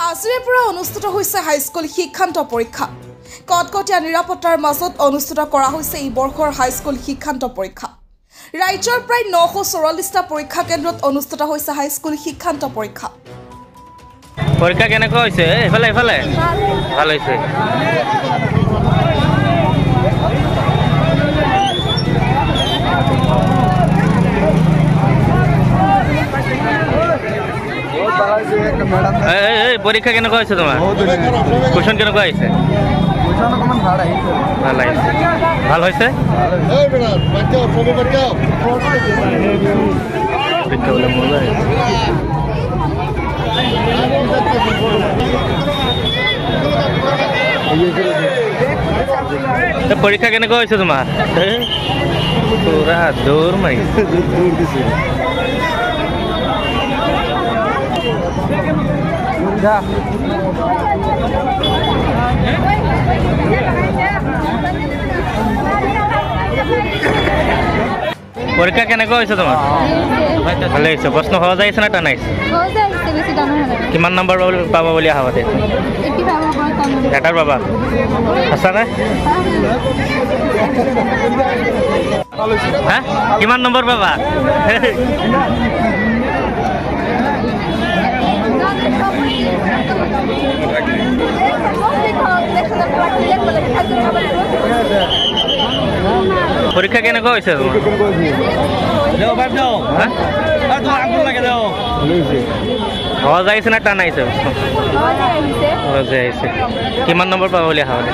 আজিৰে পৰা অনুষ্ঠিত হৈছে হাইস্কুল শিক্ষান্ত পৰীক্ষা। কটকটীয়া নিৰাপত্তাৰ মাজত অনুষ্ঠিত কৰা হৈছে এই বৰ্ষৰ হাইস্কুল শিক্ষান্ত পৰীক্ষা। ৰাজ্যৰ প্ৰায় 944টা পৰীক্ষা কেন্দ্ৰত অনুষ্ঠিত হৈছে হাইস্কুল শিক্ষান্ত পৰীক্ষা। পৰীক্ষা কেনেকুৱা হৈছে? এফালে এফালে ভাল হৈছে। পৰীক্ষা কেনেকুৱা হৈছে তোমাৰ? কুৱেশ্যন কেনেকুৱা আহিছে? ভাল আহিছে। ভাল হৈছে? পৰীক্ষা কেনেকুৱা হৈছে তোমাৰ? পুৰা দৌৰ মাৰিছে। পৰীক্ষা কেনেকুৱা হৈছে তোমাৰ? ভালে হৈছে। প্ৰশ্ন সহজ আহিছে না টান আহিছে? কিমান নম্বৰ পাবা বুলি আশা আছে? এটাৰ পাবা? সঁচানে? হা কিমান নম্বৰ পাবা? পৰীক্ষা কেনেকুৱা হৈছে তোমাৰ? সহজ আহিছে না টান আহিছে? সহজ আহিছে। কিমান নম্বৰ পাবা বুলি আশা আছে?